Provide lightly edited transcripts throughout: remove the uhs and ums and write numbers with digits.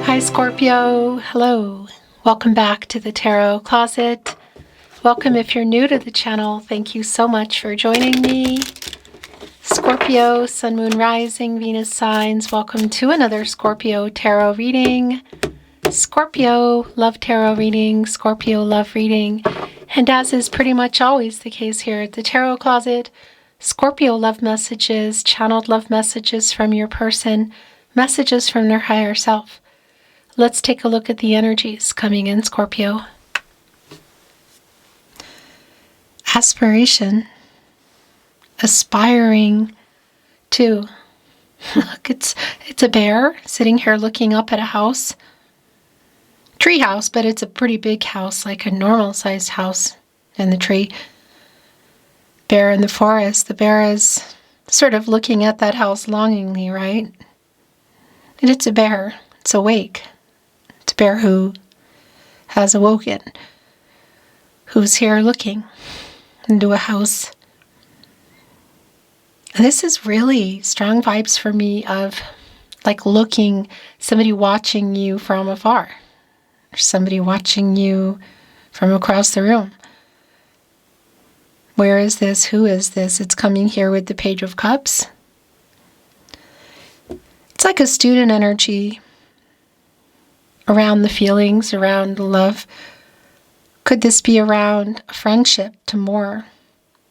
Hi Scorpio, hello. Welcome back to the Tarot Closet. Welcome if you're new to the channel. Thank you so much for joining me. Scorpio, Sun, Moon, Rising, Venus signs. Welcome to another Scorpio tarot reading. Scorpio, love tarot reading. Scorpio, love reading. And as is pretty much always the case here at the Tarot Closet, Scorpio love messages, channeled love messages from your person, messages from their higher self. Let's take a look at the energies coming in, Scorpio. Aspiration. Aspiring to. Look, it's a bear sitting here looking up at a house. Tree house, but it's a pretty big house, like a normal sized house in the tree. Bear in the forest. The bear is sort of looking at that house longingly, right? And it's a bear. It's awake. It's a bear who has awoken, who's here looking into a house. And this is really strong vibes for me of like looking, somebody watching you from afar, or somebody watching you from across the room. Where is this? Who is this? It's coming here with the Page of Cups. It's like a student energy around the feelings, around love. Could this be around a friendship to more?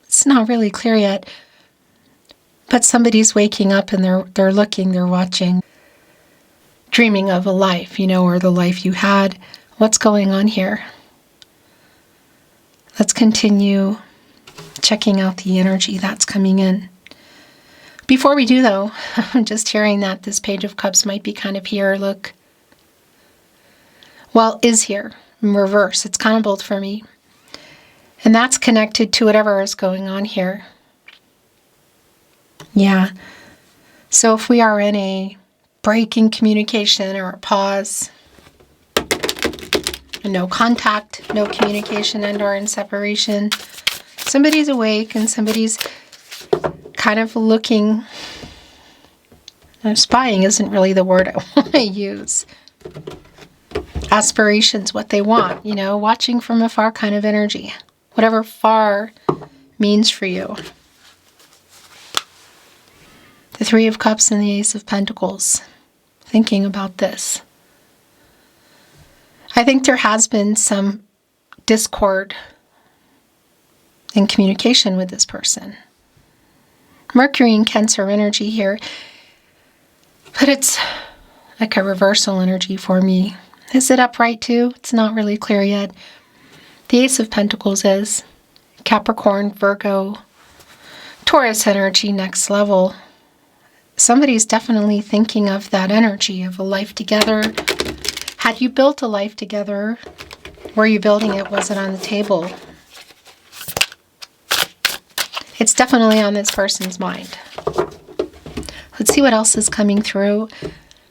It's not really clear yet. But somebody's waking up and they're looking, they're watching, dreaming of a life, or the life you had. What's going on here? Let's continue checking out the energy that's coming in. Before we do, though, I'm just hearing that this Page of Cups might be kind of here. Look. Well, is here. In reverse. It's kind of both for me. And that's connected to whatever is going on here. Yeah. So if we are in a break in communication or a pause, and no contact, no communication, and or in separation, somebody's awake and somebody's kind of looking. Spying isn't really the word I want to use. Aspirations, what they want, watching from afar kind of energy. Whatever far means for you. The Three of Cups and the Ace of Pentacles. Thinking about this. I think there has been some discord in communication with this person. Mercury and Cancer energy here. But it's like a reversal energy for me. Is it upright too? It's not really clear yet. The Ace of Pentacles is Capricorn, Virgo, Taurus energy, next level. Somebody's definitely thinking of that energy of a life together. Had you built a life together? Were you building it? Was it on the table? It's definitely on this person's mind. Let's see what else is coming through.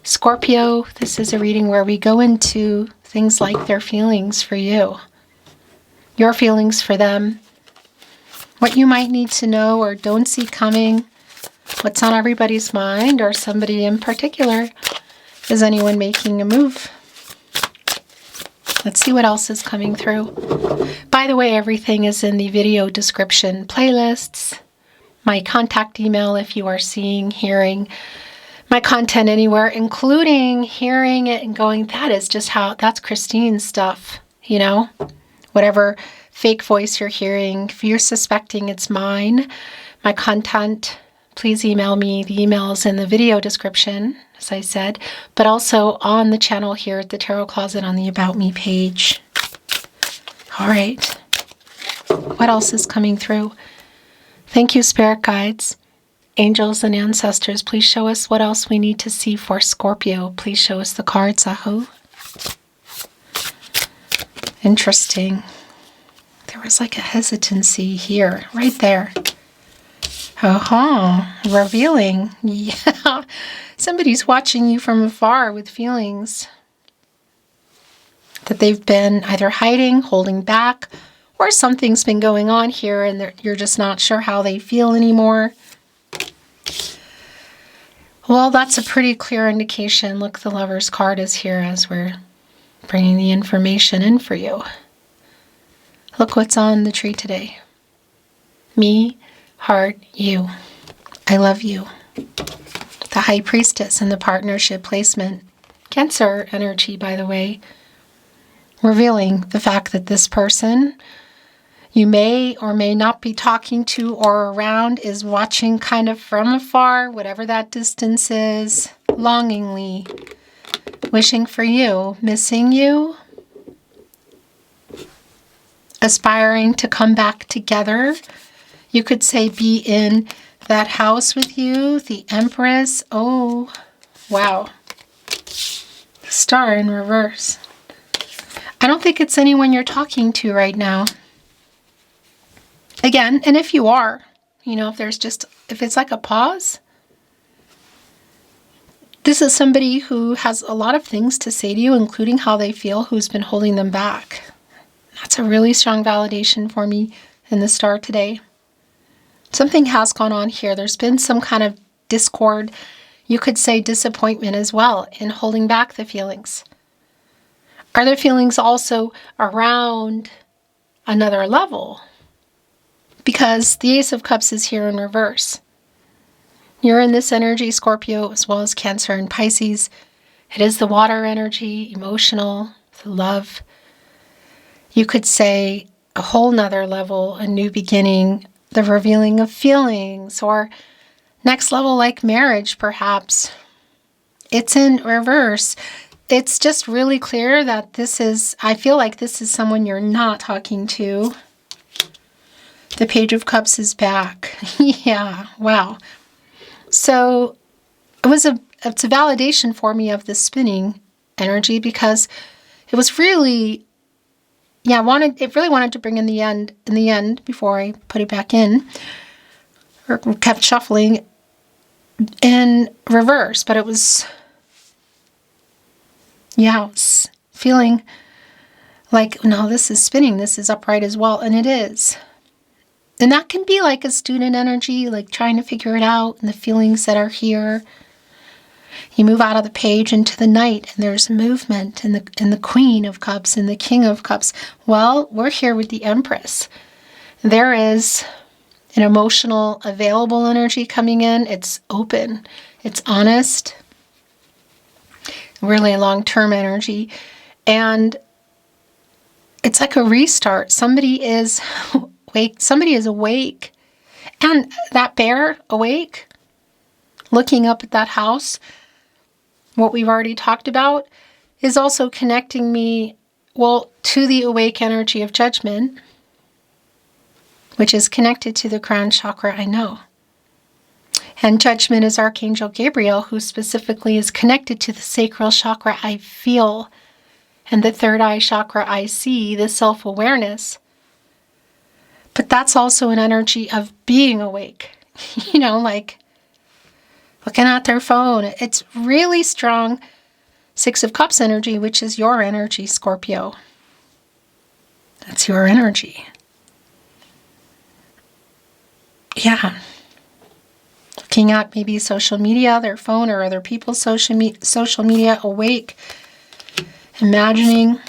Scorpio, this is a reading where we go into things like their feelings for you, your feelings for them, what you might need to know or don't see coming, what's on everybody's mind or somebody in particular. Is anyone making a move? Let's see what else is coming through. By the way, everything is in the video description playlists. My contact email if you are seeing, hearing my content anywhere, including hearing it and going, that's Christine's stuff, Whatever fake voice you're hearing, if you're suspecting it's mine, my content, please email me. The email is in the video description, as I said, but also on the channel here at the Tarot Closet on the About Me page. All right. What else is coming through? Thank you, Spirit Guides. Angels and ancestors, please show us what else we need to see for Scorpio. Please show us the cards, Aho. Interesting. There was like a hesitancy here, right there. Revealing. Yeah. Somebody's watching you from afar with feelings that they've been either hiding, holding back, or something's been going on here and you're just not sure how they feel anymore. Well, that's a pretty clear indication. Look, the Lover's card is here as we're bringing the information in for you. Look what's on the tree today. Me, heart, you. I love you. The High Priestess and the partnership placement. Cancer energy, by the way, revealing the fact that this person you may or may not be talking to or around is watching kind of from afar, whatever that distance is, longingly, wishing for you, missing you, aspiring to come back together. You could say be in that house with you, the Empress. Oh, wow. The Star in reverse. I don't think it's anyone you're talking to right now. Again, and if you are, if it's like a pause, this is somebody who has a lot of things to say to you, including how they feel, who's been holding them back. That's a really strong validation for me in the Star today. Something has gone on here. There's been some kind of discord. You could say disappointment as well in holding back the feelings. Are there feelings also around another level? Because the Ace of Cups is here in reverse. You're in this energy, Scorpio, as well as Cancer and Pisces. It is the water energy, emotional, the love. You could say a whole nother level, a new beginning, the revealing of feelings, or next level like marriage, perhaps. It's in reverse. It's just really clear that I feel like this is someone you're not talking to. The Page of Cups is back. Yeah, wow. So it's a validation for me of the spinning energy because it was really, it really wanted to bring in the end before I put it back in, or kept shuffling in reverse, but it was feeling like, no, this is spinning, this is upright as well, and it is. And that can be like a student energy, like trying to figure it out and the feelings that are here. You move out of the page into the Knight, and there's movement, and the Queen of Cups and the King of Cups. Well, we're here with the Empress. There is an emotional, available energy coming in. It's open. It's honest. Really a long-term energy. And it's like a restart. Somebody is awake. And that bear awake, looking up at that house, what we've already talked about, is also connecting me, to the awake energy of judgment, which is connected to the crown chakra, I know. And judgment is Archangel Gabriel, who specifically is connected to the sacral chakra, I feel, and the third eye chakra, I see, the self-awareness. But that's also an energy of being awake, like looking at their phone. It's really strong Six of Cups energy, which is your energy, Scorpio. That's your energy. Yeah. Looking at maybe social media, their phone, or other people's social media, awake, imagining.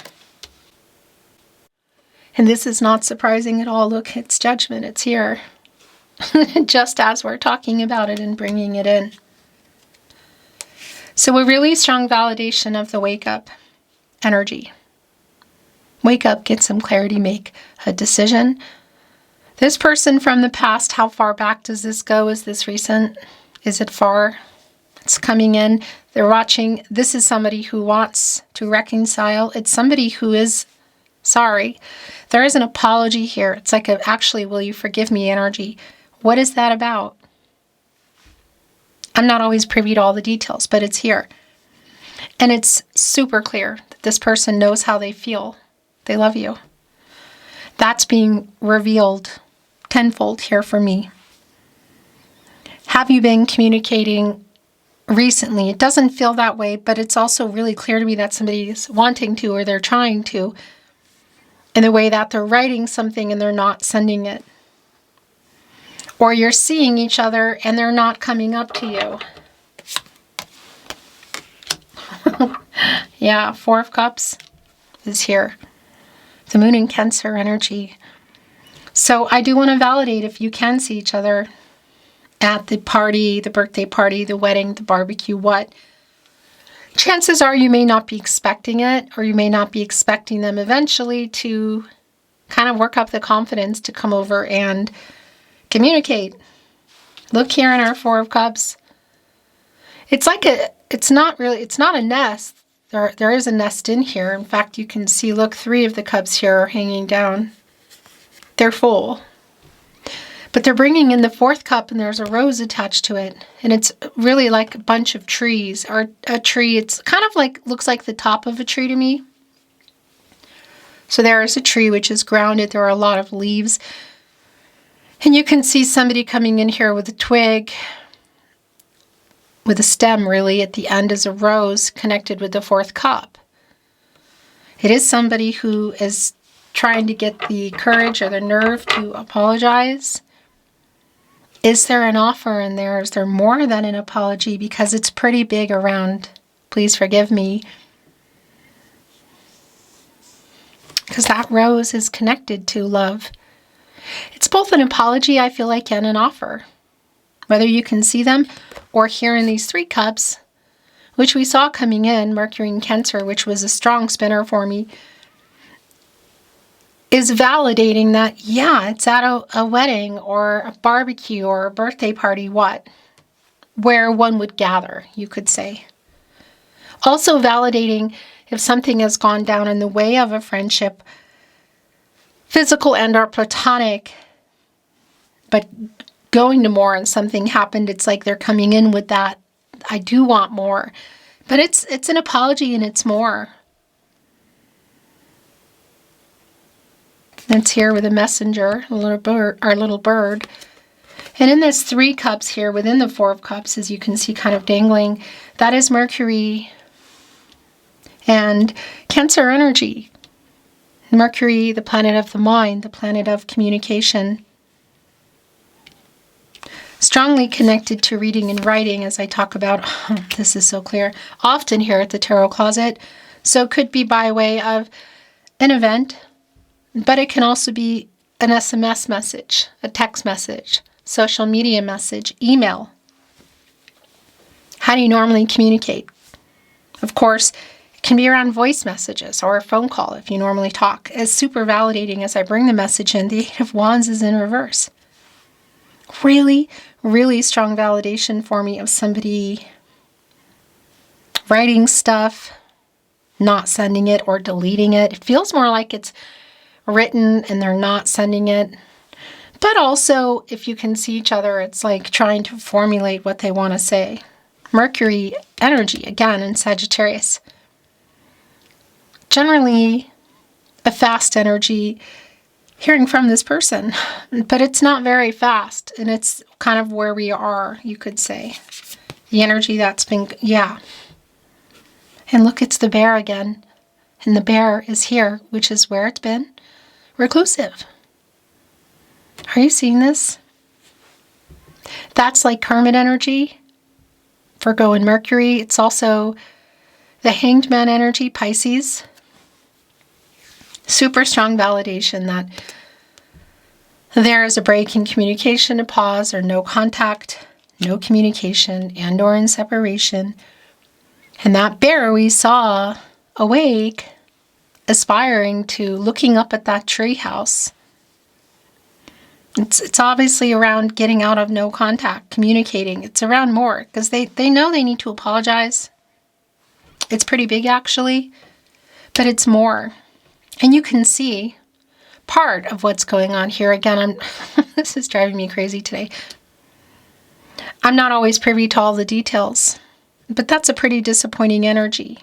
And this is not surprising at all. Look, it's judgment. It's here. Just as we're talking about it and bringing it in. So a really strong validation of the wake up energy. Wake up, get some clarity, make a decision. This person from the past, how far back does this go? Is this recent? Is it far? It's coming in. They're watching. This is somebody who wants to reconcile. It's somebody who is sorry. There is an apology here. It's like actually, will you forgive me energy. What is that about? I'm not always privy to all the details, but it's here. And it's super clear that this person knows how they feel. They love you. That's being revealed tenfold here for me. Have you been communicating recently? It doesn't feel that way, but it's also really clear to me that somebody is wanting to, or they're trying to, in the way that they're writing something and they're not sending it. Or you're seeing each other and they're not coming up to you. Yeah, Four of Cups is here. The Moon in Cancer energy. So I do want to validate if you can see each other at the party, the birthday party, the wedding, the barbecue, what. Chances are you may not be expecting it, or you may not be expecting them eventually to kind of work up the confidence to come over and communicate. Look here in our Four of Cups. It's like it's not a nest. There is a nest in here. In fact, you can see, look, 3 of the cups here are hanging down. They're full. But they're bringing in the 4th cup, and there's a rose attached to it. And it's really like a bunch of trees, or a tree. It's kind of like, looks like the top of a tree to me. So there is a tree which is grounded. There are a lot of leaves. And you can see somebody coming in here with a twig, with a stem really. At the end is a rose connected with the 4th cup. It is somebody who is trying to get the courage or the nerve to apologize. Is there an offer in there? Is there more than an apology? Because it's pretty big around, please forgive me. Because that rose is connected to love. It's both an apology, I feel like, and an offer. Whether you can see them, or here in these 3 cups, which we saw coming in, Mercury in Cancer, which was a strong spinner for me, is validating that, yeah, it's at a wedding or a barbecue or a birthday party, where one would gather, you could say. Also validating if something has gone down in the way of a friendship, physical and or platonic, but going to more and something happened, it's like they're coming in with that, I do want more. But it's an apology, and it's more. It's here with a messenger, a little bird, our little bird. And in this 3 cups here, within the 4 of Cups, as you can see kind of dangling, that is Mercury and Cancer energy. Mercury, the planet of the mind, the planet of communication. Strongly connected to reading and writing, as I talk about, this is so clear, often here at the Tarot Closet. So it could be by way of an event, but it can also be an SMS message, a text message, social media message, email. How do you normally communicate? Of course, it can be around voice messages or a phone call if you normally talk. It's super validating as I bring the message in. The 8 of Wands is in reverse. Really, really strong validation for me of somebody writing stuff, not sending it or deleting it. It feels more like it's written and they're not sending it. But also, if you can see each other, it's like trying to formulate what they want to say. Mercury energy, again, in Sagittarius. Generally, a fast energy, hearing from this person, but it's not very fast, and it's kind of where we are, you could say. The energy that's been, yeah. And look, it's the bear again, and the bear is here, which is where it's been. Reclusive. Are you seeing this? That's like Hermit energy, Virgo and Mercury. It's also the Hanged Man energy, Pisces. Super strong validation that there is a break in communication, a pause, or no contact, no communication, and or in separation. And that bear we saw awake, aspiring to looking up at that tree house. It's obviously around getting out of no contact, communicating. It's around more, because they know they need to apologize. It's pretty big, actually, but it's more. And you can see part of what's going on here. Again, this is driving me crazy today. I'm not always privy to all the details, but that's a pretty disappointing energy.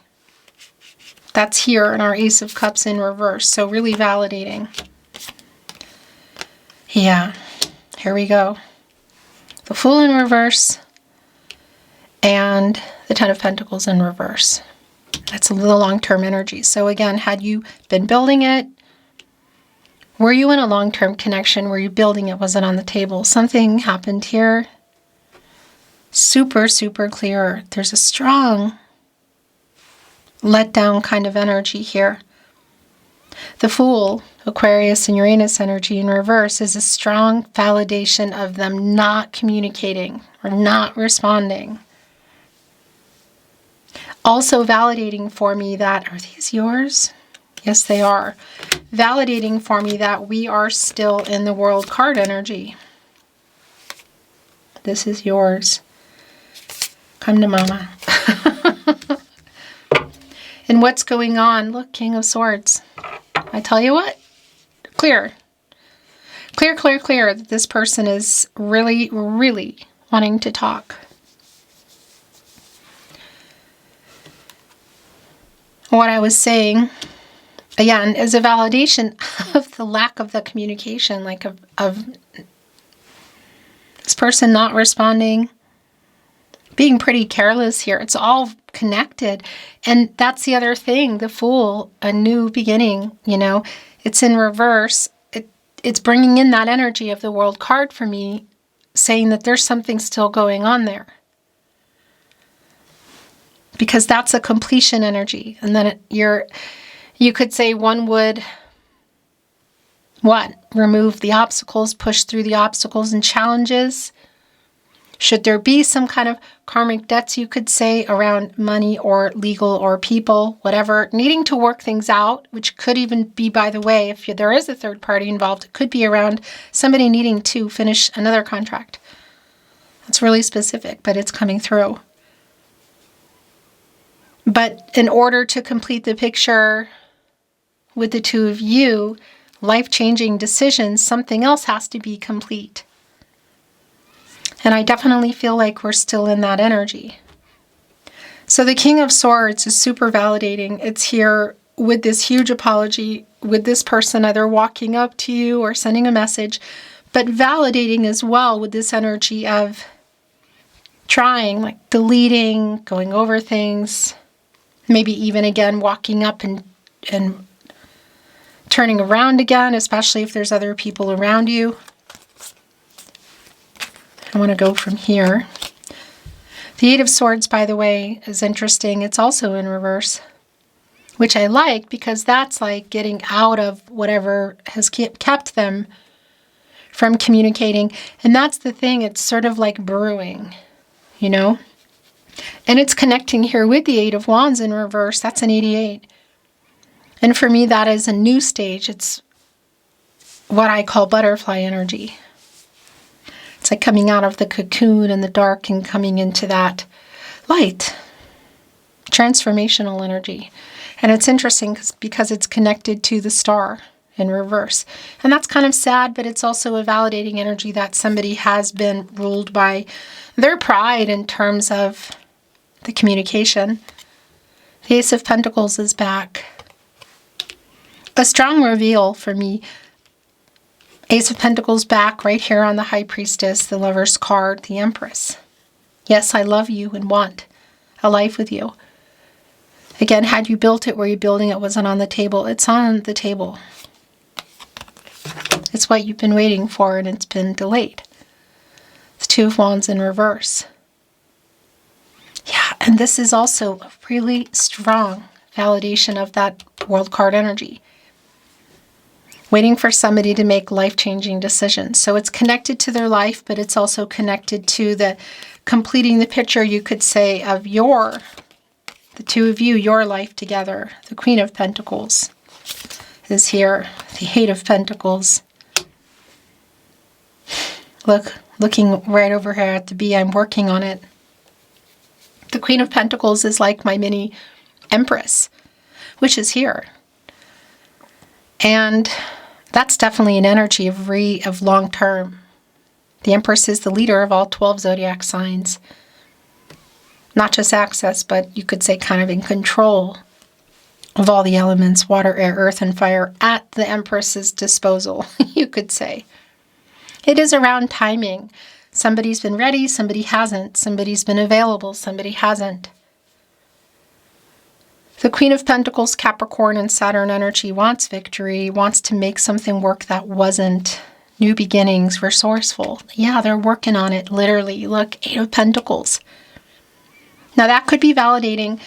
That's here in our Ace of Cups in reverse, so really validating. Yeah, here we go. The Fool in reverse and the Ten of Pentacles in reverse. That's a little long-term energy. So again, had you been building it? Were you in a long-term connection? Were you building it? Was it on the table? Something happened here. Super, super clear. There's a strong let down kind of energy here. The Fool, Aquarius and Uranus energy in reverse, is a strong validation of them not communicating or not responding. Also validating for me that, are these yours? Yes, they are. Validating for me that we are still in the World card energy. This is yours. Come to Mama. And what's going on? Look, King of Swords. I tell you what, clear. Clear, clear, clear that this person is really, really wanting to talk. What I was saying, again, is a validation of the lack of the communication, like of this person not responding, being pretty careless here. It's all connected. And that's the other thing, the Fool, a new beginning, you know, it's in reverse. It's bringing in that energy of the World card for me, saying that there's something still going on there. Because that's a completion energy. And then you could say one would, what? Remove the obstacles, push through the obstacles and challenges. Should there be some kind of karmic debts, you could say, around money or legal or people, whatever, needing to work things out, which could even be, by the way, if there is a third party involved, it could be around somebody needing to finish another contract. That's really specific, but it's coming through. But in order to complete the picture with the two of you, life-changing decisions, something else has to be complete. And I definitely feel like we're still in that energy. So the King of Swords is super validating. It's here with this huge apology, with this person either walking up to you or sending a message, but validating as well with this energy of trying, like deleting, going over things, maybe even again walking up and turning around again, especially if there's other people around you. I want to go from here. The Eight of Swords, by the way, is interesting. It's also in reverse, which I like because that's like getting out of whatever has kept them from communicating. And that's the thing. It's sort of like brewing, you know? And it's connecting here with the Eight of Wands in reverse. That's an 88. And for me, that is a new stage. It's what I call butterfly energy. It's like coming out of the cocoon in the dark and coming into that light. Transformational energy. And it's interesting because it's connected to the star in reverse. And that's kind of sad, but it's also a validating energy that somebody has been ruled by their pride in terms of the communication. The Ace of Pentacles is back. A strong reveal for me. Ace of Pentacles back right here on the High Priestess, the Lover's card, the Empress. Yes, I love you and want a life with you. Again, had you built it, were you building it, wasn't on the table? It's on the table. It's what you've been waiting for and it's been delayed. It's Two of Wands in reverse. Yeah, and this is also a really strong validation of that World card energy. Waiting for somebody to make life-changing decisions. So it's connected to their life, but it's also connected to the completing the picture, you could say, of the two of you, your life together. The Queen of Pentacles is here. The Eight of Pentacles. Looking right over here at the bee, I'm working on it. The Queen of Pentacles is like my mini Empress, which is here. And that's definitely an energy of long term. The Empress is the leader of all 12 zodiac signs. Not just access, but you could say kind of in control of all the elements, water, air, earth, and fire at the Empress's disposal, you could say. It is around timing. Somebody's been ready, somebody hasn't. Somebody's been available, somebody hasn't. The Queen of Pentacles, Capricorn, and Saturn energy wants victory, wants to make something work that wasn't. New beginnings, resourceful. Yeah, they're working on it, literally. Look, Eight of Pentacles. Now that could be validating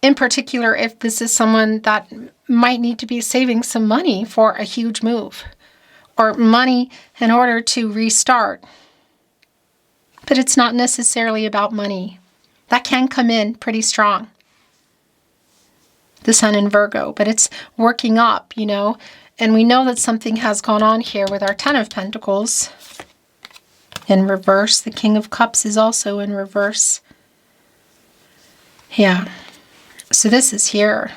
in particular, if this is someone that might need to be saving some money for a huge move or money in order to restart. But it's not necessarily about money. That can come in pretty strong. The Sun in Virgo, but it's working up, you know, and we know that something has gone on here with our Ten of Pentacles in reverse. The King of Cups is also in reverse. Yeah. So this is here.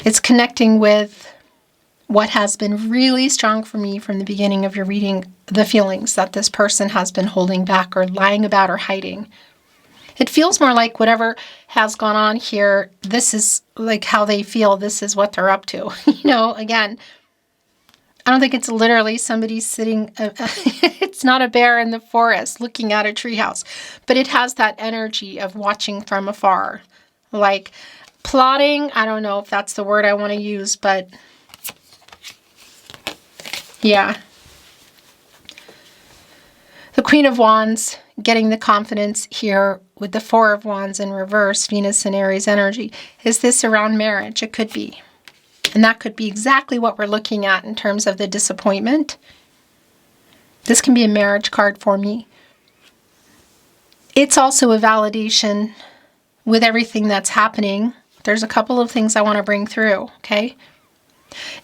It's connecting with what has been really strong for me from the beginning of your reading, the feelings that this person has been holding back or lying about or hiding. It feels more like whatever has gone on here, this is like how they feel, this is what they're up to. You know, again, I don't think it's literally somebody sitting, it's not a bear in the forest looking at a treehouse, but it has that energy of watching from afar. Like plotting, I don't know if that's the word I want to use, but yeah. The Queen of Wands getting the confidence here with the Four of Wands in reverse, Venus and Aries energy. Is this around marriage? It could be. And that could be exactly what we're looking at in terms of the disappointment. This can be a marriage card for me. It's also a validation with everything that's happening. There's a couple of things I want to bring through, okay?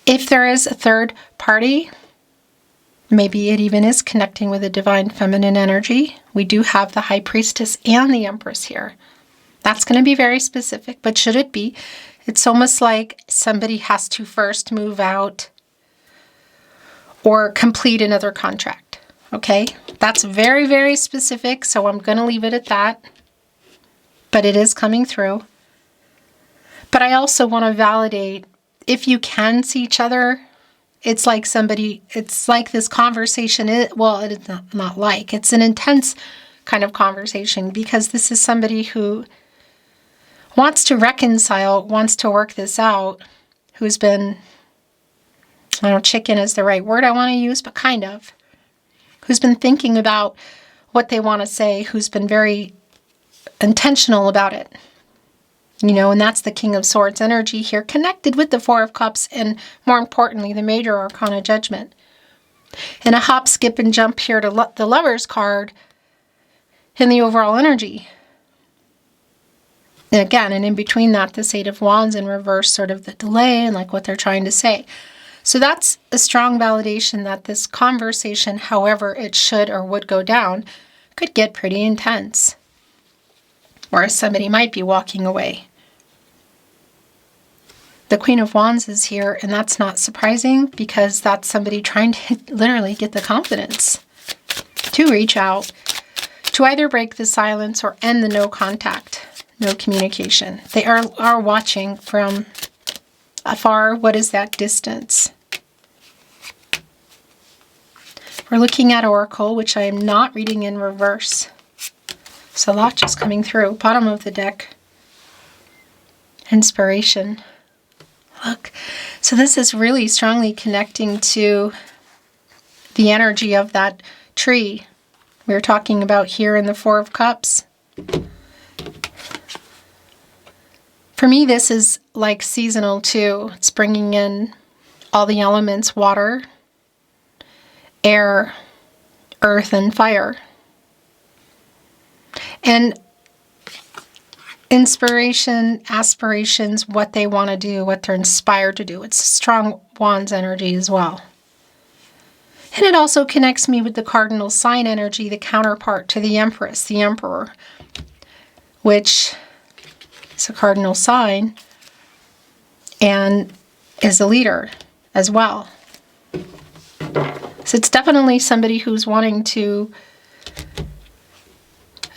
If there is a third party, maybe it even is connecting with a divine feminine energy. We do have the High Priestess and the Empress here. That's going to be very specific, but should it be? It's almost like somebody has to first move out or complete another contract, okay? That's very, very specific, so I'm going to leave it at that. But it is coming through. But I also want to validate, if you can see each other, it's like somebody, it's like this conversation, well, it is not like, it's an intense kind of conversation because this is somebody who wants to reconcile, wants to work this out, who's been, I don't know, chicken is the right word I want to use, but kind of, who's been thinking about what they want to say, who's been very intentional about it. You know, and that's the King of Swords energy here, connected with the Four of Cups and, more importantly, the Major Arcana Judgment. And a hop, skip, and jump here to the Lover's card in the overall energy. And again, and in between that, this Eight of Wands in reverse, sort of the delay and like what they're trying to say. So that's a strong validation that this conversation, however it should or would go down, could get pretty intense. Or somebody might be walking away. The Queen of Wands is here, and that's not surprising because that's somebody trying to literally get the confidence to reach out, to either break the silence or end the no contact, no communication. They are watching from afar. What is that distance? We're looking at Oracle, which I am not reading in reverse. So a lot just coming through. Bottom of the deck. Inspiration. Look. So this is really strongly connecting to the energy of that tree we were talking about here in the Four of Cups. For me, this is like seasonal too. It's bringing in all the elements: water, air, earth, and fire. And inspiration, aspirations, what they want to do, what they're inspired to do. It's a strong Wands energy as well. And it also connects me with the cardinal sign energy, the counterpart to the Empress, the Emperor, which is a cardinal sign and is a leader as well. So it's definitely somebody who's wanting to,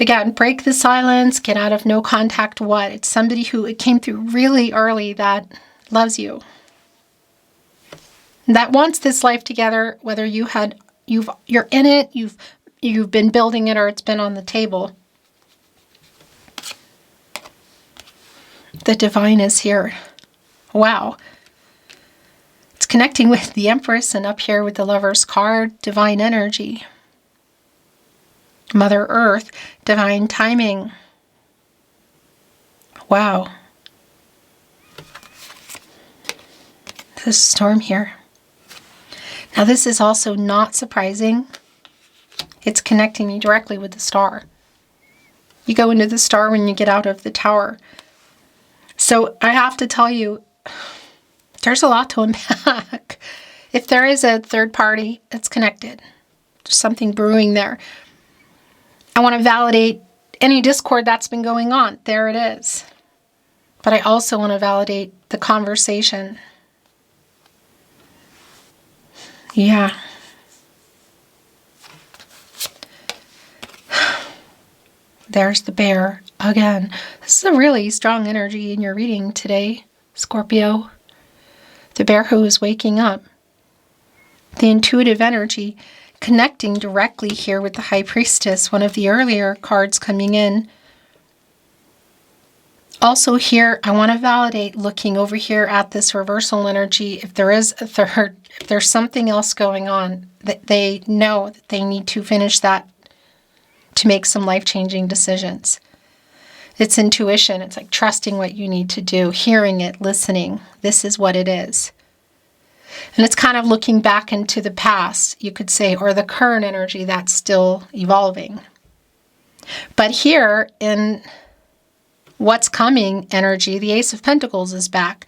again, break the silence, get out of no contact what. It's somebody who it came through really early that loves you. That wants this life together, whether you're in it, you've been building it, or it's been on the table. The divine is here. Wow. It's connecting with the Empress and up here with the Lover's card, divine energy. Mother Earth, divine timing. Wow. There's a storm here. Now this is also not surprising. It's connecting me directly with the star. You go into the star when you get out of the tower. So I have to tell you, there's a lot to unpack. If there is a third party, it's connected. There's something brewing there. I want to validate any discord that's been going on. There it is. But I also want to validate the conversation. Yeah. There's the bear again. This is a really strong energy in your reading today, Scorpio. The bear who is waking up. The intuitive energy connecting directly here with the High Priestess, one of the earlier cards coming in. Also here, I want to validate, looking over here at this reversal energy, if there is a third, if there's something else going on, that they know that they need to finish that to make some life-changing decisions. It's intuition. It's like trusting what you need to do, hearing it, listening. This is what it is. And it's kind of looking back into the past, you could say, or the current energy that's still evolving. But here in what's coming energy, the Ace of Pentacles is back.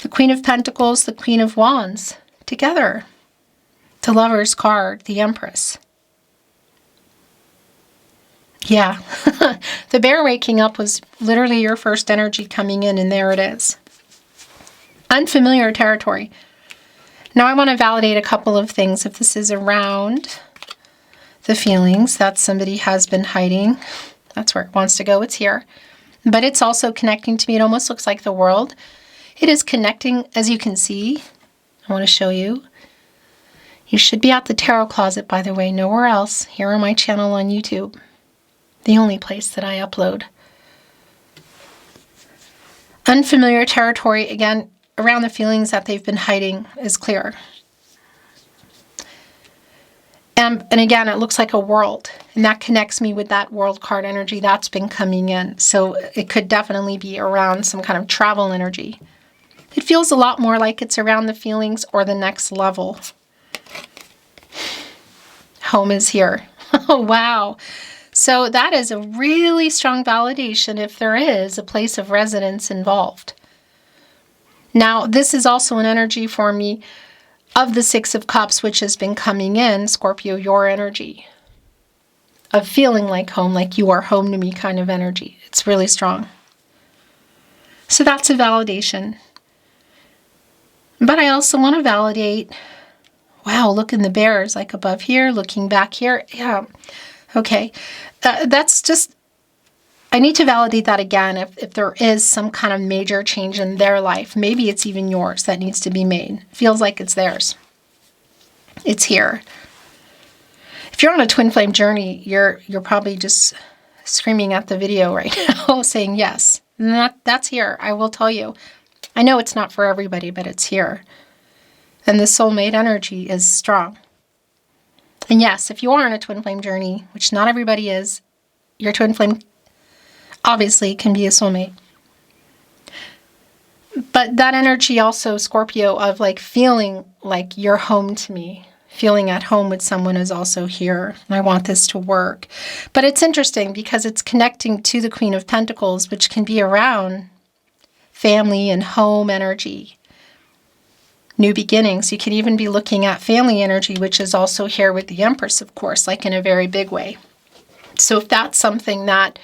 The Queen of Pentacles, the Queen of Wands, together. The Lover's card, the Empress. Yeah, the bear waking up was literally your first energy coming in, and there it is. Unfamiliar territory. Now I want to validate a couple of things. If this is around the feelings that somebody has been hiding, that's where it wants to go, it's here. But it's also connecting to me. It almost looks like the world. It is connecting, as you can see. I want to show you. You should be at the tarot closet, by the way, nowhere else. Here on my channel on YouTube. The only place that I upload. Unfamiliar territory, again, around the feelings that they've been hiding is clear. And again, it looks like a world, and that connects me with that world card energy that's been coming in. So it could definitely be around some kind of travel energy. It feels a lot more like it's around the feelings or the next level. Home is here. Oh, wow. So that is a really strong validation if there is a place of residence involved. Now, this is also an energy for me of the Six of Cups, which has been coming in, Scorpio, your energy of feeling like home, like you are home to me kind of energy. It's really strong. So that's a validation. But I also want to validate, wow, look in the bears, like above here, looking back here. Yeah, okay. That's just, I need to validate that again if there is some kind of major change in their life. Maybe it's even yours that needs to be made. Feels like it's theirs. It's here. If you're on a twin flame journey, you're probably just screaming at the video right now, saying yes. And that's here. I will tell you. I know it's not for everybody, but it's here. And the soulmate energy is strong. And yes, if you are on a twin flame journey, which not everybody is, your twin flame obviously can be a soulmate. But that energy also, Scorpio, of like feeling like you're home to me, feeling at home with someone is also here. And I want this to work. But it's interesting because it's connecting to the Queen of Pentacles, which can be around family and home energy. New beginnings. You could even be looking at family energy, which is also here with the Empress, of course, like in a very big way. So if that's something that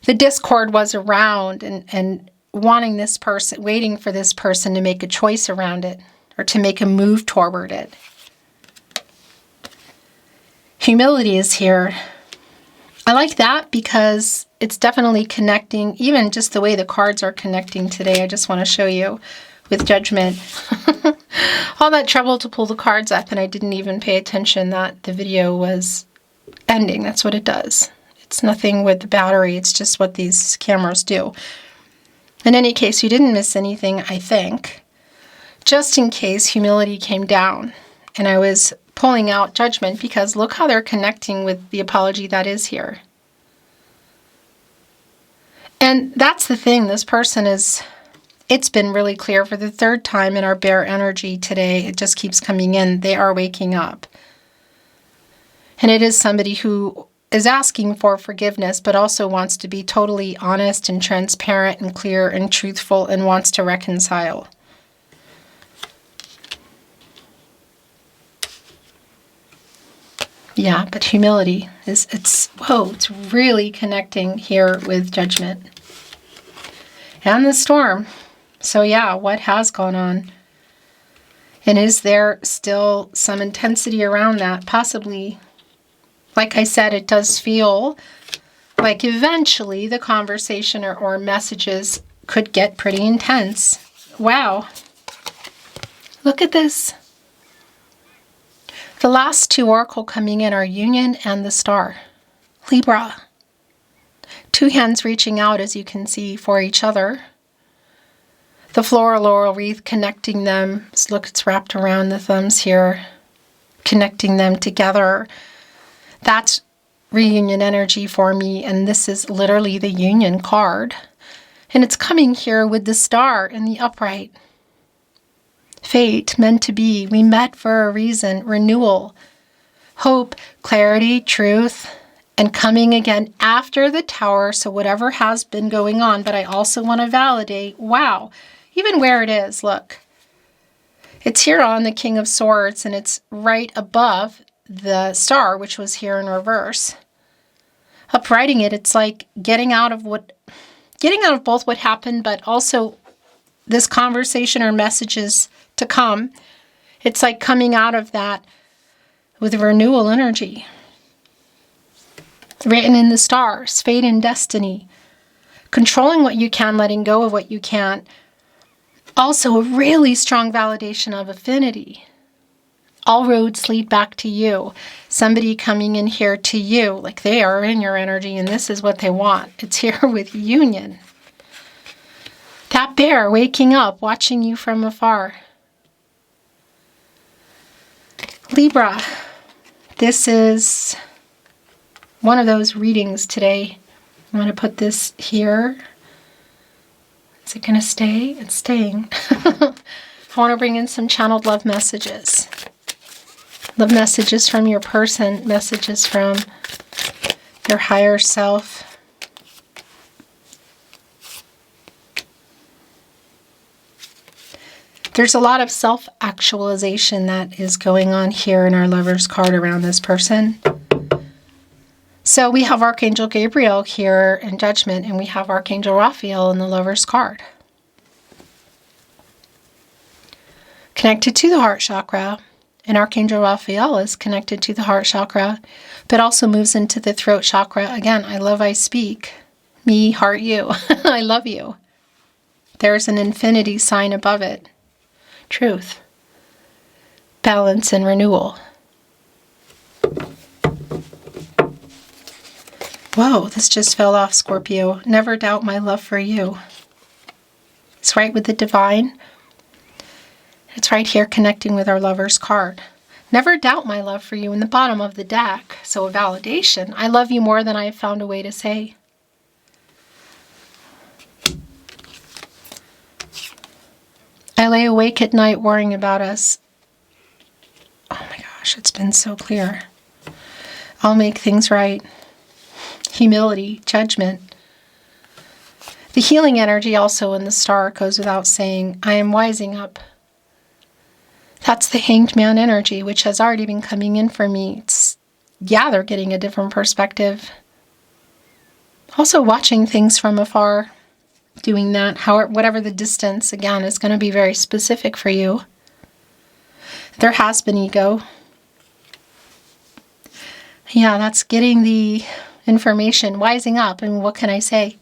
the discord was around and wanting this person, waiting for this person to make a choice around it or to make a move toward it. Humility is here. I like that because it's definitely connecting, even just the way the cards are connecting today. I just want to show you with Judgment. All that trouble to pull the cards up, and I didn't even pay attention that the video was ending. That's what it does. It's nothing with the battery. It's just what these cameras do. In any case, you didn't miss anything, I think. Just in case, humility came down. And I was pulling out Judgment because look how they're connecting with the apology that is here. And that's the thing. This person is, it's been really clear for the third time in our bear energy today. It just keeps coming in. They are waking up. And it is somebody who is asking for forgiveness, but also wants to be totally honest and transparent and clear and truthful and wants to reconcile. Yeah, but humility is, it's really connecting here with Judgment. And the Storm. So yeah, what has gone on? And is there still some intensity around that? Possibly. Like I said, it does feel like eventually the conversation or messages could get pretty intense. Wow. Look at this. The last two oracle coming in are Union and the Star. Libra. Two hands reaching out, as you can see, for each other. The floral laurel wreath connecting them. Look, it's wrapped around the thumbs here. Connecting them together. That's reunion energy for me, and this is literally the Union card. And it's coming here with the Star in the upright. Fate, meant to be, we met for a reason, renewal, hope, clarity, truth, and coming again after the Tower, so whatever has been going on, but I also want to validate, wow, even where it is, look. It's here on the King of Swords, and it's right above the Star, which was here in reverse. Uprighting it, it's like getting out of both what happened, but also this conversation or messages to come. It's like coming out of that with renewal energy. Written in the stars, fate and destiny. Controlling what you can, letting go of what you can't. Also a really strong validation of affinity. All roads lead back to you. Somebody coming in here to you, like they are in your energy and this is what they want. It's here with Union. That bear waking up, watching you from afar. Libra, this is one of those readings today. I'm going to put this here. Is it going to stay? It's staying. I want to bring in some channeled love messages. Love messages from your person, messages from your higher self. There's a lot of self-actualization that is going on here in our Lover's card around this person. So we have Archangel Gabriel here in Judgment, and we have Archangel Raphael in the Lover's card. Connected to the heart chakra, and Archangel Raphael is connected to the heart chakra, but also moves into the throat chakra. Again, I love, I speak. Me, heart, you. I love you. There's an infinity sign above it. Truth, balance, and renewal. Whoa, this just fell off, Scorpio. Never doubt my love for you. It's right with the divine. It's right here connecting with our Lover's card. Never doubt my love for you in the bottom of the deck. So a validation. I love you more than I have found a way to say. I lay awake at night worrying about us. Oh my gosh, it's been so clear. I'll make things right. Humility, judgment. The healing energy also in the Star goes without saying, I am wising up. That's the Hanged Man energy, which has already been coming in for me. They're getting a different perspective. Also watching things from afar. Doing that, whatever the distance, again, is going to be very specific for you. There has been ego. Yeah, that's getting the information, wising up, and what can I say?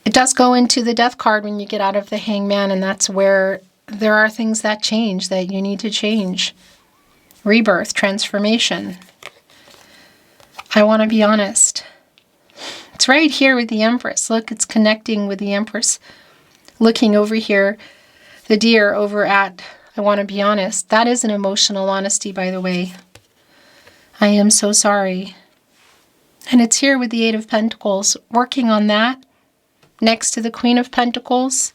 It does go into the Death card when you get out of the Hangman, and that's where there are things that change, that you need to change. Rebirth, transformation. I want to be honest. It's right here with the Empress. Look, it's connecting with the Empress. Looking over here, the deer over at, I want to be honest. That is an emotional honesty, by the way. I am so sorry. And it's here with the Eight of Pentacles, working on that next to the Queen of Pentacles.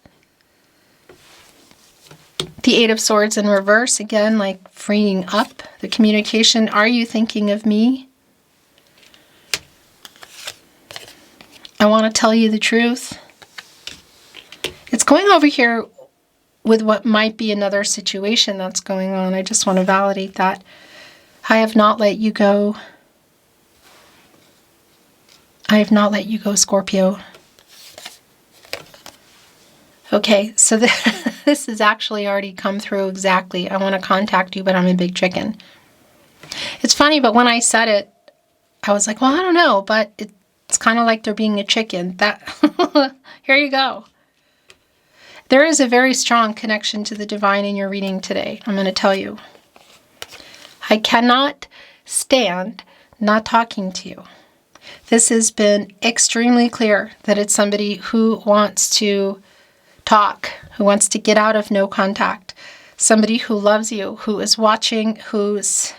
The Eight of Swords in reverse, again, like freeing up the communication. Are you thinking of me? I want to tell you the truth. It's going over here with what might be another situation that's going on. I just want to validate that. I have not let you go. I have not let you go, Scorpio. Okay, so this has actually already come through exactly. I want to contact you, but I'm a big chicken. It's funny, but when I said it, I was like, well, I don't know, but it's kind of like they're being a chicken. Here you go. There is a very strong connection to the divine in your reading today. I'm going to tell you. I cannot stand not talking to you. This has been extremely clear that it's somebody who wants to talk, who wants to get out of no contact, somebody who loves you, who is watching, who's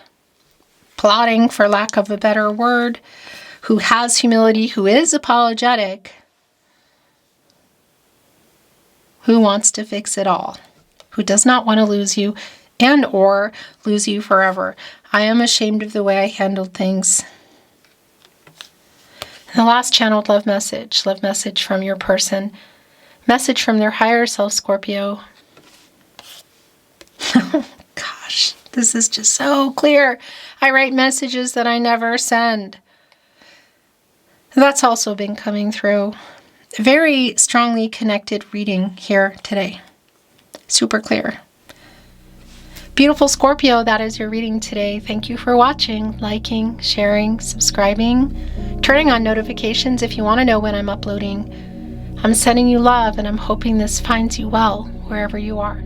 plotting, for lack of a better word, who has humility, who is apologetic, who wants to fix it all, who does not want to lose you and or lose you forever. I am ashamed of the way I handled things. And the last channeled love message from your person, message from their higher self, Scorpio. Gosh, this is just so clear. I write messages that I never send. That's also been coming through. Very strongly connected reading here today. Super clear. Beautiful Scorpio, that is your reading today. Thank you for watching, liking, sharing, subscribing, turning on notifications if you want to know when I'm uploading. I'm sending you love, and I'm hoping this finds you well wherever you are.